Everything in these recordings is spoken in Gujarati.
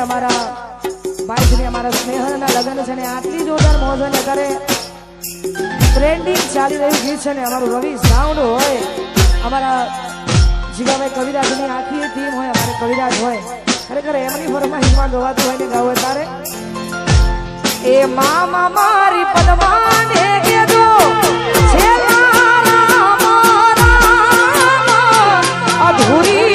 અમારા ભાઈ શ્રી અમારા સ્નેહલના લગ્ન છે ને આટલી જોરદાર મોજ ને કરે ટ્રેન્ડિંગ ચાલી રહ્યું ગીત છે ને અમારું રવિ સાઉન્ડ હોય અમારા જીગાભાઈ કવિરાજની આખી ટીમ હોય અમારે કવિરાજ હોય ખરેખર એમની ફરમાઈશમાં ગવાતું હોય ને ગાવું તારે એ મામા મારી પદમાને કેજો અધૂરી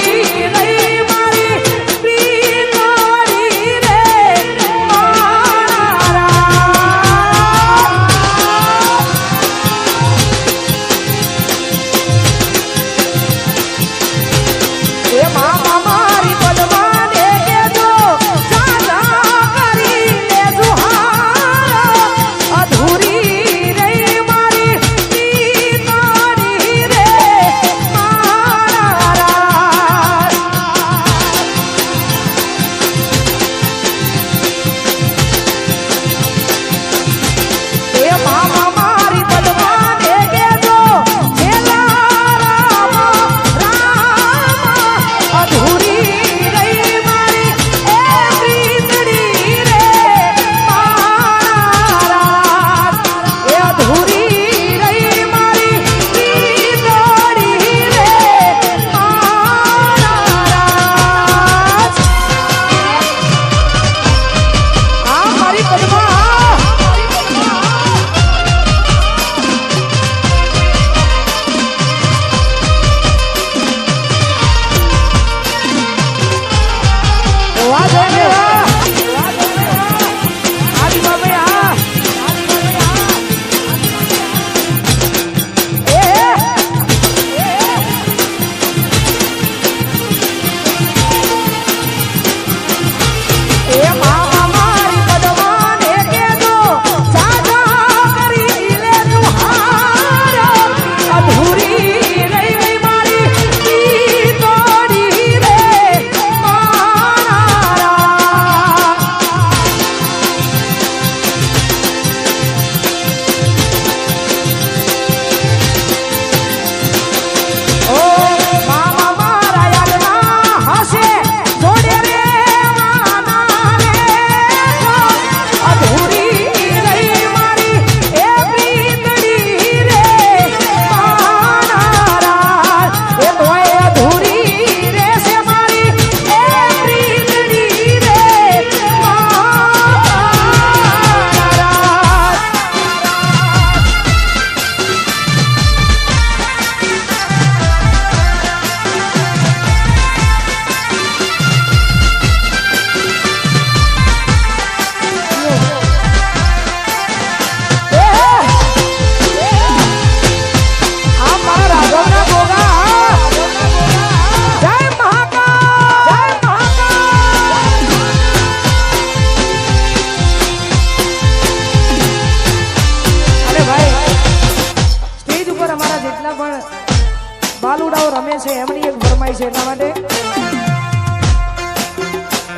બાલુડાઓ રમે છે એમની એક ફરમાઈ છે એટલા માટે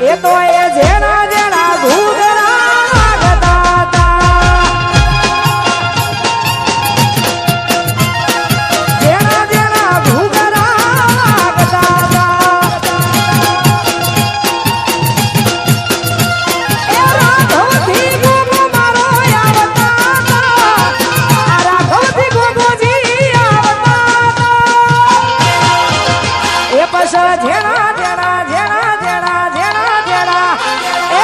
એ તો એ જેના જેના ઘૂઘરા વાગતા હતા જેના જેના ઘૂઘરા વાગતા હતા એ રાઘવથી ઘૂઘો મારો આવતા હતા આ રાઘવથી ઘૂઘોજી આવતા એ પછ જેના જેના જેના જેના જેના જેના એ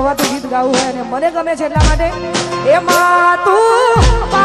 ગવાતું ગીત ગાવું હોય અને મને ગમે છે એટલા માટે એમાં તું